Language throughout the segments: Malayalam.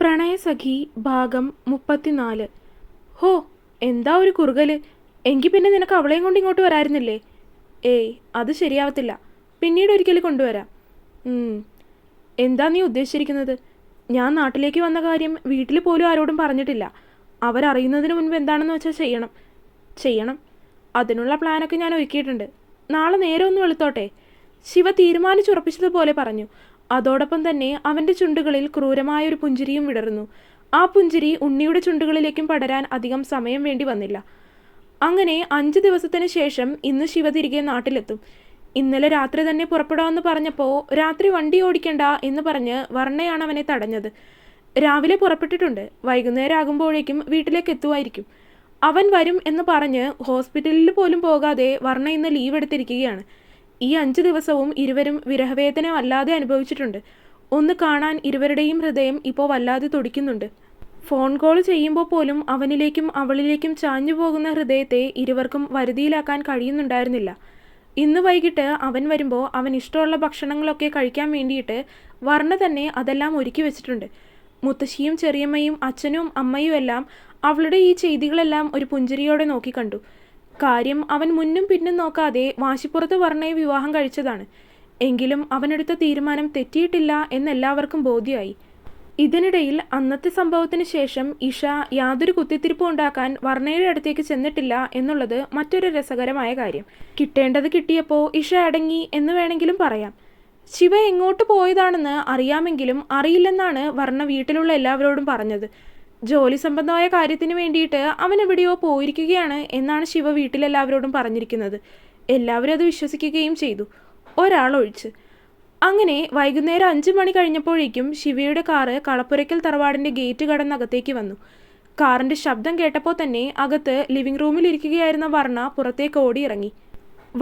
പ്രണയസഖി ഭാഗം 34. ഹോ, എന്താ ഒരു കുറുകല്? എങ്കിൽ പിന്നെ നിനക്ക് അവളെയും കൊണ്ട് ഇങ്ങോട്ട് വരായിരുന്നില്ലേ? ഏയ്, അത് ശരിയാവത്തില്ല. പിന്നീട് ഒരിക്കൽ കൊണ്ടുവരാം. എന്താ നീ ഉദ്ദേശിച്ചിരിക്കുന്നത്? ഞാൻ നാട്ടിലേക്ക് വന്ന കാര്യം വീട്ടിൽ പോലും ആരോടും പറഞ്ഞിട്ടില്ല. അവരറിയുന്നതിന് മുൻപ് എന്താണെന്ന് വെച്ചാൽ ചെയ്യണം. അതിനുള്ള പ്ലാനൊക്കെ ഞാൻ ഒരുക്കിയിട്ടുണ്ട്. നാളെ നേരെ ഒന്ന് വെളുത്തോട്ടെ. ശിവ തീരുമാനിച്ചുറപ്പിച്ചതുപോലെ പറഞ്ഞു. അതോടൊപ്പം തന്നെ അവൻ്റെ ചുണ്ടുകളിൽ ക്രൂരമായൊരു പുഞ്ചിരിയും വിടർന്നു. ആ പുഞ്ചിരി ഉണ്ണിയുടെ ചുണ്ടുകളിലേക്കും പടരാൻ അധികം സമയം വേണ്ടി വന്നില്ല. അങ്ങനെ 5 ദിവസത്തിന് ശേഷം ഇന്ന് ശിവ തിരികെ നാട്ടിലെത്തും. ഇന്നലെ രാത്രി തന്നെ പുറപ്പെടാമെന്ന് പറഞ്ഞപ്പോൾ രാത്രി വണ്ടി ഓടിക്കണ്ട എന്ന് പറഞ്ഞ് വർണ്ണയാണ് അവനെ തടഞ്ഞത്. രാവിലെ പുറപ്പെട്ടിട്ടുണ്ട്. വൈകുന്നേരം ആകുമ്പോഴേക്കും വീട്ടിലേക്ക് എത്തുമായിരിക്കും. അവൻ വരും എന്ന് പറഞ്ഞ് ഹോസ്പിറ്റലിൽ പോലും പോകാതെ വർണ്ണ ഇന്ന് ലീവ് എടുത്തിരിക്കുകയാണ്. ഈ 5 ദിവസവും ഇരുവരും വിരഹവേദന വല്ലാതെ അനുഭവിച്ചിട്ടുണ്ട്. ഒന്ന് കാണാൻ ഇരുവരുടെയും ഹൃദയം ഇപ്പോൾ വല്ലാതെ തുടിക്കുന്നുണ്ട്. ഫോൺ കോൾ ചെയ്യുമ്പോൾ പോലും അവനിലേക്കും അവളിലേക്കും ചാഞ്ഞു പോകുന്ന ഹൃദയത്തെ ഇരുവർക്കും വരുതിയിലാക്കാൻ കഴിയുന്നുണ്ടായിരുന്നില്ല. ഇന്ന് വൈകിട്ട് അവൻ വരുമ്പോൾ അവൻ ഇഷ്ടമുള്ള ഭക്ഷണങ്ങളൊക്കെ കഴിക്കാൻ വേണ്ടിയിട്ട് വർണ്ണ തന്നെ അതെല്ലാം ഒരുക്കി വെച്ചിട്ടുണ്ട്. മുത്തശ്ശിയും ചെറിയമ്മയും അച്ഛനും അമ്മയും എല്ലാം അവളുടെ ഈ ചെയ്തികളെല്ലാം ഒരു പുഞ്ചിരിയോടെ നോക്കിക്കണ്ടു. കാര്യം അവൻ മുന്നും പിന്നും നോക്കാതെ വാശിപ്പുറത്ത് വർണ്ണയെ വിവാഹം കഴിച്ചതാണ്. എങ്കിലും അവനെടുത്ത തീരുമാനം തെറ്റിയിട്ടില്ല എന്നെല്ലാവർക്കും ബോധ്യമായി. ഇതിനിടയിൽ അന്നത്തെ സംഭവത്തിന് ശേഷം ഇഷ യാതൊരു കുത്തിത്തിരിപ്പും ഉണ്ടാക്കാൻ വർണ്ണയുടെ അടുത്തേക്ക് ചെന്നിട്ടില്ല എന്നുള്ളത് മറ്റൊരു രസകരമായ കാര്യം. കിട്ടേണ്ടത് കിട്ടിയപ്പോൾ ഇഷ അടങ്ങി എന്ന് വേണമെങ്കിലും പറയാം. ശിവ എങ്ങോട്ട് പോയതാണെന്ന് അറിയാമെങ്കിലും അറിയില്ലെന്നാണ് വർണ്ണ വീട്ടിലുള്ള എല്ലാവരോടും പറഞ്ഞത്. ജോലി സംബന്ധമായ കാര്യത്തിന് വേണ്ടിയിട്ട് അവൻ എവിടെയോ പോയിരിക്കുകയാണ് എന്നാണ് ശിവ വീട്ടിലെല്ലാവരോടും പറഞ്ഞിരിക്കുന്നത്. എല്ലാവരും അത് വിശ്വസിക്കുകയും ചെയ്തു, ഒരാളൊഴിച്ച്. അങ്ങനെ വൈകുന്നേരം 5 മണി കഴിഞ്ഞപ്പോഴേക്കും ശിവയുടെ കാറ് കളപ്പുരയ്ക്കൽ തറവാടിൻ്റെ ഗേറ്റ് കടന്നകത്തേക്ക് വന്നു. കാറിൻ്റെ ശബ്ദം കേട്ടപ്പോൾ തന്നെ അകത്ത് ലിവിംഗ് റൂമിൽ ഇരിക്കുകയായിരുന്ന വർണ്ണ പുറത്തേക്ക് ഓടിയിറങ്ങി.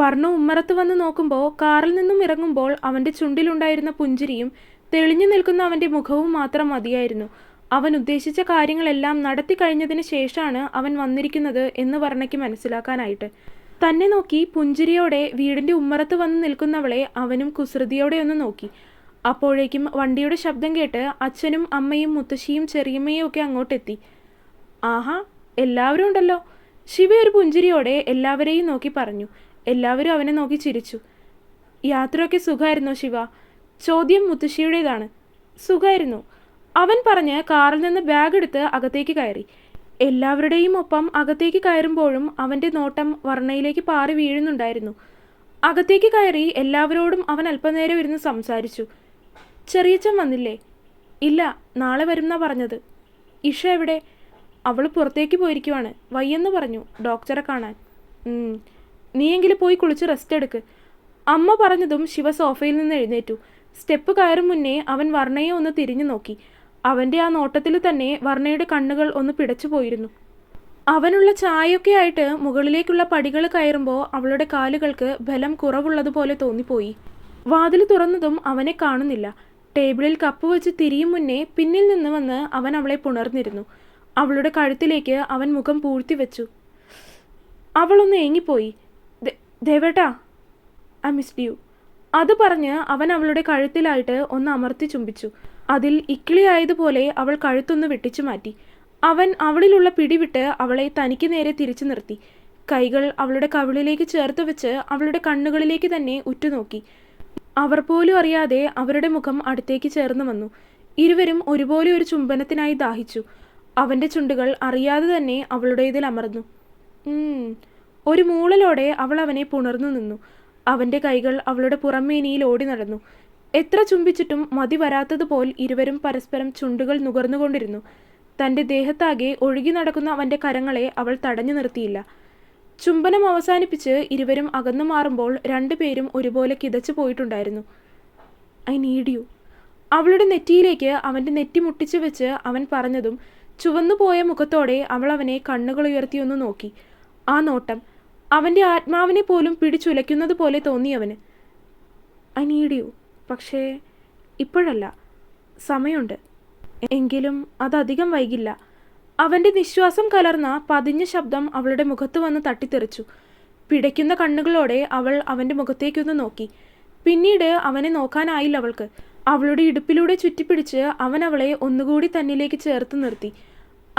വർണ്ണ ഉമ്മറത്ത് വന്ന് നോക്കുമ്പോൾ കാറിൽ നിന്നും ഇറങ്ങുമ്പോൾ അവൻ്റെ ചുണ്ടിലുണ്ടായിരുന്ന പുഞ്ചിരിയും തെളിഞ്ഞു നിൽക്കുന്ന അവൻ്റെ മുഖവും മാത്രം മതിയായിരുന്നു. അവൻ ഉദ്ദേശിച്ച കാര്യങ്ങളെല്ലാം നടത്തി കഴിഞ്ഞതിന് ശേഷമാണ് അവൻ വന്നിരിക്കുന്നത് എന്ന് വർണ്ണയ്ക്ക് മനസ്സിലാക്കാനായിട്ട്. തന്നെ നോക്കി പുഞ്ചിരിയോടെ വീടിൻ്റെ ഉമ്മറത്ത് വന്ന് നിൽക്കുന്നവളെ അവനും കുസൃതിയോടെ ഒന്ന് നോക്കി. അപ്പോഴേക്കും വണ്ടിയുടെ ശബ്ദം കേട്ട് അച്ഛനും അമ്മയും മുത്തശ്ശിയും ചെറിയമ്മയും ഒക്കെ അങ്ങോട്ടെത്തി. ആഹാ, എല്ലാവരും ഉണ്ടല്ലോ. ശിവ ഒരു പുഞ്ചിരിയോടെ എല്ലാവരെയും നോക്കി പറഞ്ഞു. എല്ലാവരും അവനെ നോക്കി ചിരിച്ചു. യാത്രയൊക്കെ സുഖമായിരുന്നോ ശിവ? ചോദ്യം മുത്തശ്ശിയുടേതാണ്. സുഖമായിരുന്നു, അവൻ പറഞ്ഞ് കാറിൽ നിന്ന് ബാഗ് എടുത്ത് അകത്തേക്ക് കയറി. എല്ലാവരുടെയും ഒപ്പം അകത്തേക്ക് കയറുമ്പോഴും അവൻ്റെ നോട്ടം വർണ്ണയിലേക്ക് പാറി വീഴുന്നുണ്ടായിരുന്നു. അകത്തേക്ക് കയറി എല്ലാവരോടും അവൻ അല്പനേരം ഇരുന്ന് സംസാരിച്ചു. ചെറിയച്ഛൻ വന്നില്ലേ? ഇല്ല, നാളെ വരുമെന്നാ പറഞ്ഞത്. ഇഷ എവിടെ? അവൾ പുറത്തേക്ക് പോയിരിക്കുവാണ്. വയ്യെന്ന് പറഞ്ഞു, ഡോക്ടറെ കാണാൻ. നീയെങ്കിലും പോയി കുളിച്ച് റെസ്റ്റ് എടുക്ക്. അമ്മ പറഞ്ഞതും ശിവ സോഫയിൽ നിന്ന് എഴുന്നേറ്റു. സ്റ്റെപ്പ് കയറും മുന്നേ അവൻ വർണ്ണയെ ഒന്ന് തിരിഞ്ഞു നോക്കി. അവൻ്റെ ആ നോട്ടത്തിൽ തന്നെ വർണ്ണയുടെ കണ്ണുകൾ ഒന്ന് പിടച്ചു പോയിരുന്നു. അവനുള്ള ചായയൊക്കെ ആയിട്ട് മുകളിലേക്കുള്ള പടികൾ കയറുമ്പോൾ അവളുടെ കാലുകൾക്ക് ബലം കുറവുള്ളതുപോലെ തോന്നിപ്പോയി. വാതിൽ തുറന്നതും അവനെ കാണുന്നില്ല. ടേബിളിൽ കപ്പ് വെച്ച് തിരിയും മുന്നേ പിന്നിൽ നിന്ന് വന്ന് അവൻ അവളെ പുണർന്നിരുന്നു. അവളുടെ കഴുത്തിലേക്ക് അവൻ മുഖം പൂഴ്ത്തി വെച്ചു. അവളൊന്ന് ഏങ്ങിപ്പോയി. ദേവേട്ടാ, ഐ മിസ്ഡ് യു. അത് പറഞ്ഞ് അവൻ അവളുടെ കഴുത്തിലായിട്ട് ഒന്ന് അമർത്തി ചുംബിച്ചു. അതിൽ ഇക്കിളിയായതുപോലെ അവൾ കഴുത്തൊന്ന് വെട്ടിച്ചു മാറ്റി. അവൻ അവളിലുള്ള പിടിവിട്ട് അവളെ തനിക്ക് നേരെ തിരിച്ചു നിർത്തി. കൈകൾ അവളുടെ കവിളിലേക്ക് ചേർത്ത് വെച്ച് അവളുടെ കണ്ണുകളിലേക്ക് തന്നെ ഉറ്റുനോക്കി. അവർ പോലും അറിയാതെ അവരുടെ മുഖം അടുത്തേക്ക് ചേർന്ന് വന്നു. ഇരുവരും ഒരുപോലെ ഒരു ചുംബനത്തിനായി ദാഹിച്ചു. അവൻ്റെ ചുണ്ടുകൾ അറിയാതെ തന്നെ അവളുടേതിൽ അമർന്നു. ഒരു മൂളലോടെ അവൾ അവനെ പുണർന്നു നിന്നു. അവൻ്റെ കൈകൾ അവളുടെ പുറമേനിയിൽ ഓടി നടന്നു. എത്ര ചുംബിച്ചിട്ടും മതി വരാത്തതുപോൽ ഇരുവരും പരസ്പരം ചുണ്ടുകൾ നുകർന്നുകൊണ്ടിരുന്നു. തൻ്റെ ദേഹത്താകെ ഒഴുകി നടക്കുന്ന അവൻ്റെ കരങ്ങളെ അവൾ തടഞ്ഞു നിർത്തിയില്ല. ചുംബനം അവസാനിപ്പിച്ച് ഇരുവരും അകന്നു മാറുമ്പോൾ രണ്ടുപേരും ഒരുപോലെ കിതച്ചു പോയിട്ടുണ്ടായിരുന്നു. I need you. അവളുടെ നെറ്റിയിലേക്ക് അവൻ്റെ നെറ്റി മുട്ടിച്ചു വെച്ച് അവൻ പറഞ്ഞതും ചുവന്നുപോയ മുഖത്തോടെ അവൾ അവനെ കണ്ണുകൾ ഉയർത്തിയൊന്ന് നോക്കി. ആ നോട്ടം അവൻ്റെ ആത്മാവിനെ പോലും പിടിച്ചുലയ്ക്കുന്നത് പോലെ തോന്നിയവന്. ഐ നീഡ് യു, പക്ഷേ ഇപ്പോഴല്ല, സമയമുണ്ട്. എങ്കിലും അതധികം വൈകില്ല. അവൻ്റെ നിശ്വാസം കലർന്ന പതിഞ്ഞ ശബ്ദം അവളുടെ മുഖത്ത് വന്ന് തട്ടിത്തെറിച്ചു. പിടയ്ക്കുന്ന കണ്ണുകളോടെ അവൾ അവൻ്റെ മുഖത്തേക്കൊന്ന് നോക്കി. പിന്നീട് അവനെ നോക്കാനായില്ല അവൾക്ക്. അവളുടെ ഇടുപ്പിലൂടെ ചുറ്റിപ്പിടിച്ച് അവൻ അവളെ ഒന്നുകൂടി തന്നിലേക്ക് ചേർത്ത് നിർത്തി.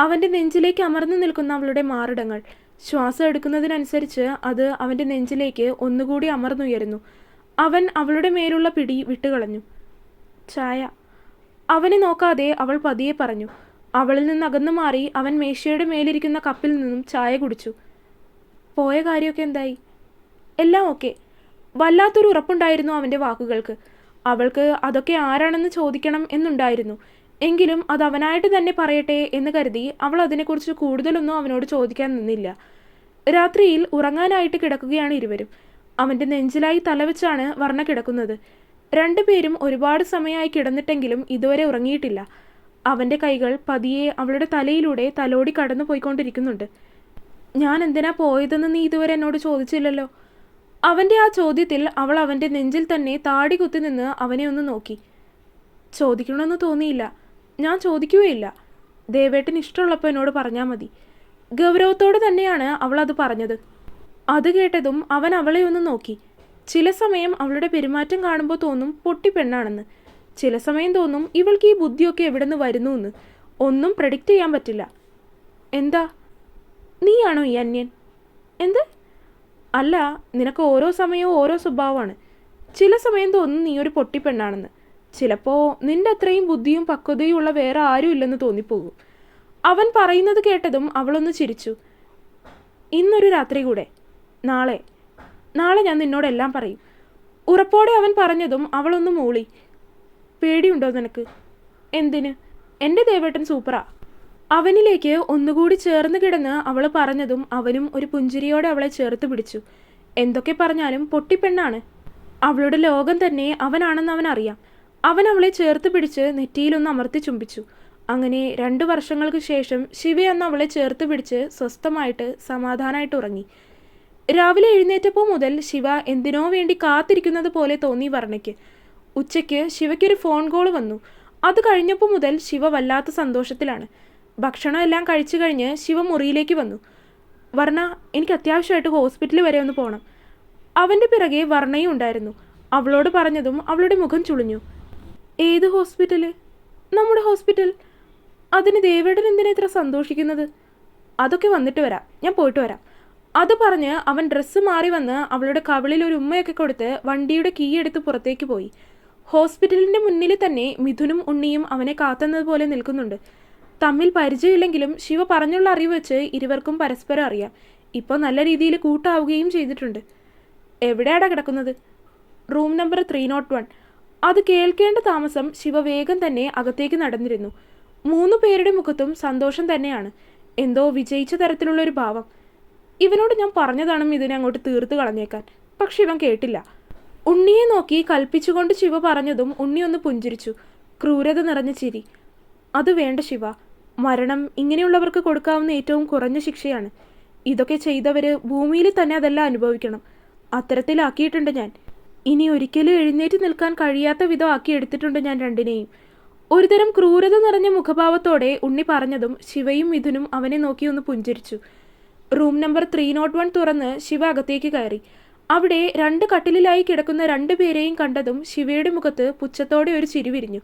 അവൻ്റെ നെഞ്ചിലേക്ക് അമർന്നു നിൽക്കുന്ന അവളുടെ മാറിടങ്ങൾ ശ്വാസം എടുക്കുന്നതിനനുസരിച്ച് അത് അവൻ്റെ നെഞ്ചിലേക്ക് ഒന്നുകൂടി അമർന്നുയരുന്നു. അവൻ അവളുടെ മേലുള്ള പിടി വിട്ടുകളഞ്ഞു. ചായ. അവനെ നോക്കാതെ അവൾ പതിയെ പറഞ്ഞു. അവളിൽ നിന്ന് അകന്നു മാറി അവൻ മേശയുടെ മേലിരിക്കുന്ന കപ്പിൽ നിന്നും ചായ കുടിച്ചു. പോയ കാര്യമൊക്കെ എന്തായി? എല്ലാം ഓക്കെ. വല്ലാത്തൊരു ഉറപ്പുണ്ടായിരുന്നു അവൻ്റെ വാക്കുകൾക്ക്. അവൾക്ക് അതൊക്കെ ആരാണെന്ന് ചോദിക്കണം എന്നുണ്ടായിരുന്നു. എങ്കിലും അത് അവനായിട്ട് തന്നെ പറയട്ടെ എന്ന് കരുതി അവൾ അതിനെക്കുറിച്ച് കൂടുതലൊന്നും അവനോട് ചോദിക്കാൻ നിന്നില്ല. രാത്രിയിൽ ഉറങ്ങാനായിട്ട് കിടക്കുകയാണ് ഇരുവരും. അവൻ്റെ നെഞ്ചിലായി തലവെച്ചാണ് വർണ്ണ കിടക്കുന്നത്. രണ്ടുപേരും ഒരുപാട് സമയമായി കിടന്നിട്ടെങ്കിലും ഇതുവരെ ഉറങ്ങിയിട്ടില്ല. അവൻ്റെ കൈകൾ പതിയെ അവളുടെ തലയിലൂടെ തലോടി കടന്നു പോയിക്കൊണ്ടിരിക്കുന്നുണ്ട്. ഞാൻ എന്തിനാ പോയതെന്ന് നീ ഇതുവരെ എന്നോട് ചോദിച്ചില്ലല്ലോ. അവൻ്റെ ആ ചോദ്യത്തിൽ അവൾ അവൻ്റെ നെഞ്ചിൽ തന്നെ താടി കുത്തി നിന്ന് അവനെ ഒന്ന് നോക്കി. ചോദിക്കണമെന്ന് തോന്നിയില്ല. ഞാൻ ചോദിക്കുകയില്ല. ദേവേട്ടന് ഇഷ്ടമുള്ളപ്പോൾ എന്നോട് പറഞ്ഞാൽ മതി. ഗൗരവത്തോടെ തന്നെയാണ് അവൾ അത് പറഞ്ഞത്. അത് കേട്ടതും അവൻ അവളെ ഒന്ന് നോക്കി. ചില സമയം അവളുടെ പെരുമാറ്റം കാണുമ്പോൾ തോന്നും പൊട്ടി പെണ്ണാണെന്ന്. ചില സമയം തോന്നും ഇവൾക്ക് ഈ ബുദ്ധിയൊക്കെ എവിടെ നിന്ന് വരുന്നു എന്ന്. ഒന്നും പ്രഡിക്റ്റ് ചെയ്യാൻ പറ്റില്ല. എന്താ, നീയാണോ ഈ അന്യൻ? എന്ത്? അല്ല, നിനക്ക് ഓരോ സമയവും ഓരോ സ്വഭാവമാണ്. ചില സമയം തോന്നും നീ ഒരു പൊട്ടിപ്പെണ്ണാണെന്ന്. ചിലപ്പോൾ നിന്റെ അത്രയും ബുദ്ധിയും പക്വതയും ഉള്ള വേറെ ആരും ഇല്ലെന്ന് തോന്നിപ്പോകും. അവൻ പറയുന്നത് കേട്ടതും അവളൊന്ന് ചിരിച്ചു. ഇന്നൊരു രാത്രി കൂടെ. നാളെ ഞാൻ നിന്നോടെല്ലാം പറയും. ഉറപ്പോടെ അവൻ പറഞ്ഞതും അവളൊന്ന് മൂളി. പേടിയുണ്ടോ നിനക്ക്? എന്തിന്? എൻ്റെ ദേവേട്ടൻ സൂപ്പറാ. അവനിലേക്ക് ഒന്നുകൂടി ചേർന്ന് കിടന്ന് അവൾ പറഞ്ഞതും അവനും ഒരു പുഞ്ചിരിയോടെ അവളെ ചേർത്ത് പിടിച്ചു. എന്തൊക്കെ പറഞ്ഞാലും പൊട്ടിപ്പെണ്ണാണ്. അവളുടെ ലോകം തന്നെ അവനാണെന്ന് അവനറിയാം. അവൻ അവളെ ചേർത്ത് പിടിച്ച് നെറ്റിയിലൊന്ന് അമർത്തി ചുംബിച്ചു. അങ്ങനെ 2 വർഷങ്ങൾക്ക് ശേഷം ശിവ അവളെ ചേർത്ത് പിടിച്ച് സ്വസ്ഥമായിട്ട് സമാധാനമായിട്ട് ഉറങ്ങി. രാവിലെ എഴുന്നേറ്റപ്പോൾ മുതൽ ശിവ എന്തിനോ വേണ്ടി കാത്തിരിക്കുന്നത് പോലെ തോന്നി വർണ്ണയ്ക്ക്. ഉച്ചയ്ക്ക് ശിവയ്ക്കൊരു ഫോൺ കോൾ വന്നു. അത് കഴിഞ്ഞപ്പോൾ മുതൽ ശിവ വല്ലാത്ത സന്തോഷത്തിലാണ്. ഭക്ഷണം എല്ലാം കഴിച്ചു കഴിഞ്ഞ് ശിവ മുറിയിലേക്ക് വന്നു. വർണ്ണ, എനിക്ക് അത്യാവശ്യമായിട്ട് ഹോസ്പിറ്റലിൽ വരെ ഒന്ന് പോകണം. അവൻ്റെ പിറകെ വർണ്ണയും ഉണ്ടായിരുന്നു. അവളോട് പറഞ്ഞതും അവളുടെ മുഖം ചുളിഞ്ഞു. ഏത് ഹോസ്പിറ്റല്? നമ്മുടെ ഹോസ്പിറ്റൽ. അതിന് ദേവേട്ടൻ എന്തിനാ ഇത്ര സന്തോഷിക്കുന്നത്? അതൊക്കെ വന്നിട്ട് വരാം, ഞാൻ പോയിട്ട് വരാം. അത് പറഞ്ഞ് അവൻ ഡ്രസ്സ് മാറി വന്ന് അവളുടെ കവിളിൽ ഒരു ഉമ്മയൊക്കെ കൊടുത്ത് വണ്ടിയുടെ കീ എടുത്ത് പുറത്തേക്ക് പോയി. ഹോസ്പിറ്റലിൻ്റെ മുന്നിൽ തന്നെ മിഥുനും ഉണ്ണിയും അവനെ കാത്തുന്നതുപോലെ നിൽക്കുന്നുണ്ട്. തമ്മിൽ പരിചയമില്ലെങ്കിലും ശിവ പറഞ്ഞുള്ള അറിവ് വെച്ച് ഇരുവർക്കും പരസ്പരം അറിയാം. ഇപ്പോൾ നല്ല രീതിയിൽ കൂട്ടാവുകയും ചെയ്തിട്ടുണ്ട്. എവിടെയാടാ കിടക്കുന്നത്? Room number 301. അത് കേൾക്കേണ്ട താമസം ശിവ വേഗം തന്നെ അകത്തേക്ക് നടന്നിരുന്നു. 3 പേരുടെ മുഖത്തും സന്തോഷം തന്നെയാണ്. എന്തോ വിജയിച്ച തരത്തിലുള്ളൊരു ഭാവം. ഇവനോട് ഞാൻ പറഞ്ഞതാണ് ഇതിനെ അങ്ങോട്ട് തീർത്ത് കളഞ്ഞേക്കാൻ. പക്ഷെ ഇവൻ കേട്ടില്ല. ഉണ്ണിയെ നോക്കി കൽപ്പിച്ചുകൊണ്ട് ശിവ പറഞ്ഞതും ഉണ്ണി ഒന്ന് പുഞ്ചിരിച്ചു. ക്രൂരത നിറഞ്ഞ ചിരി. അത് വേണ്ട ശിവ. മരണം ഇങ്ങനെയുള്ളവർക്ക് കൊടുക്കാവുന്ന ഏറ്റവും കുറഞ്ഞ ശിക്ഷയാണ്. ഇതൊക്കെ ചെയ്തവർ ഭൂമിയിൽ തന്നെ അതെല്ലാം അനുഭവിക്കണം. അത്തരത്തിലാക്കിയിട്ടുണ്ട് ഞാൻ. ഇനി ഒരിക്കലും എഴുന്നേറ്റ് നിൽക്കാൻ കഴിയാത്ത വിധം ആക്കിയെടുത്തിട്ടുണ്ട് ഞാൻ രണ്ടിനെയും. ഒരുതരം ക്രൂരത നിറഞ്ഞ മുഖഭാവത്തോടെ ഉണ്ണി പറഞ്ഞതും ശിവയും മിഥുനും അവനെ നോക്കി ഒന്ന് പുഞ്ചിരിച്ചു. റൂം നമ്പർ 301 തുറന്ന് ശിവ അകത്തേക്ക് കയറി. അവിടെ 2 കട്ടിലിലായി കിടക്കുന്ന 2 പേരെയും കണ്ടതും ശിവയുടെ മുഖത്ത് പുച്ഛത്തോടെ ഒരു ചിരി വിരിഞ്ഞു.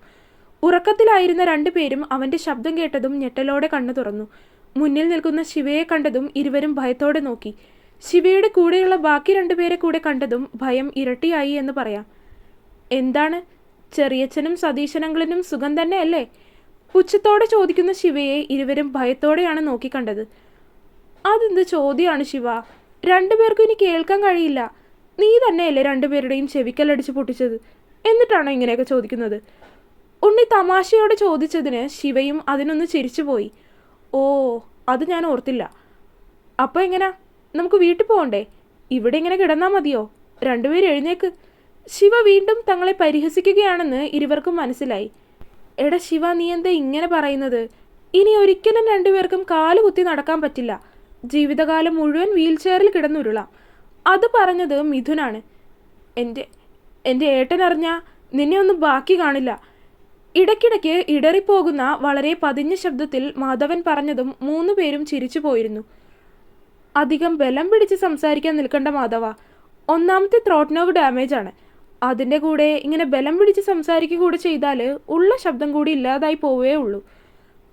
ഉറക്കത്തിലായിരുന്ന 2 പേരും അവൻ്റെ ശബ്ദം കേട്ടതും ഞെട്ടലോടെ കണ്ണു തുറന്നു. മുന്നിൽ നിൽക്കുന്ന ശിവയെ കണ്ടതും ഇരുവരും ഭയത്തോടെ നോക്കി. ശിവയുടെ കൂടെയുള്ള ബാക്കി 2 പേരെ കൂടെ കണ്ടതും ഭയം ഇരട്ടിയായി എന്ന് പറയാം. എന്താണ്, ചെറിയച്ഛനും സതീശനങ്ങളിനും സുഖം തന്നെ അല്ലേ? പുച്ഛത്തോടെ ചോദിക്കുന്ന ശിവയെ ഇരുവരും ഭയത്തോടെയാണ് നോക്കിക്കണ്ടത്. അതെന്ത് ചോദ്യമാണ് ശിവ? 2 പേർക്കും ഇനി കേൾക്കാൻ കഴിയില്ല. നീ തന്നെയല്ലേ 2 പേരുടെയും ചെവിക്കല്ലടിച്ച് പൊട്ടിച്ചത്? എന്നിട്ടാണോ ഇങ്ങനെയൊക്കെ ചോദിക്കുന്നത്? ഉണ്ണി തമാശയോടെ ചോദിച്ചതിന് ശിവയും അതിനൊന്ന് ചിരിച്ചുപോയി. ഓ, അത് ഞാൻ ഓർത്തില്ല. അപ്പോൾ എങ്ങനാ, നമുക്ക് വീട്ടിൽ പോകണ്ടേ? ഇവിടെ ഇങ്ങനെ കിടന്നാൽ മതിയോ? 2 പേര് എഴുന്നേക്ക്. ശിവ വീണ്ടും തങ്ങളെ പരിഹസിക്കുകയാണെന്ന് ഇരുവർക്കും മനസ്സിലായി. എടാ ശിവ, നീ എന്താ ഇങ്ങനെ പറയുന്നത്? ഇനി ഒരിക്കലും 2 പേർക്കും കാലുകുത്തി നടക്കാൻ പറ്റില്ല. ജീവിതകാലം മുഴുവൻ വീൽ ചെയറിൽ കിടന്നുരുളാം. അത് പറഞ്ഞത് മിഥുനാണ്. എൻ്റെ ഏട്ടനറിഞ്ഞാൽ നിന്നെ ഒന്നും ബാക്കി കാണില്ല. ഇടയ്ക്കിടയ്ക്ക് ഇടറിപ്പോകുന്ന വളരെ പതിഞ്ഞ ശബ്ദത്തിൽ മാധവൻ പറഞ്ഞതും 3 പേരും ചിരിച്ചു പോയിരുന്നു. അധികം ബലം പിടിച്ച് സംസാരിക്കാൻ നിൽക്കേണ്ട മാധവ. ഒന്നാമത്തെ ത്രോട്ട് നെർവ് ഡാമേജ് ആണ്. അതിൻ്റെ കൂടെ ഇങ്ങനെ ബലം പിടിച്ച് സംസാരിക്കുക കൂടെ ചെയ്താൽ ഉള്ള ശബ്ദം കൂടി ഇല്ലാതായി പോവേ ഉള്ളൂ.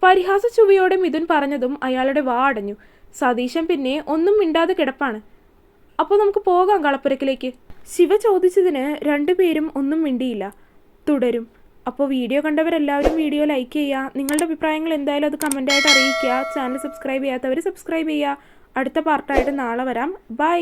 പരിഹാസ ചുവയോടെ മിഥുൻ പറഞ്ഞതും അയാളുടെ വാ അടഞ്ഞു. സതീശൻ പിന്നെ ഒന്നും മിണ്ടാതെ കിടപ്പാണ്. അപ്പോൾ നമുക്ക് പോകാം കളപ്പുരക്കിലേക്ക്. ശിവ ചോദിച്ചതിന് രണ്ടുപേരും ഒന്നും മിണ്ടിയില്ല. തുടരും. അപ്പോൾ വീഡിയോ കണ്ടവരെല്ലാവരും വീഡിയോ ലൈക്ക് ചെയ്യുക. നിങ്ങളുടെ അഭിപ്രായങ്ങൾ എന്തായാലും അത് കമൻ്റായിട്ട് അറിയിക്കുക. ചാനൽ സബ്സ്ക്രൈബ് ചെയ്യാത്തവർ സബ്സ്ക്രൈബ് ചെയ്യുക. അടുത്ത പാർട്ടായിട്ട് നാളെ വരാം. ബൈ.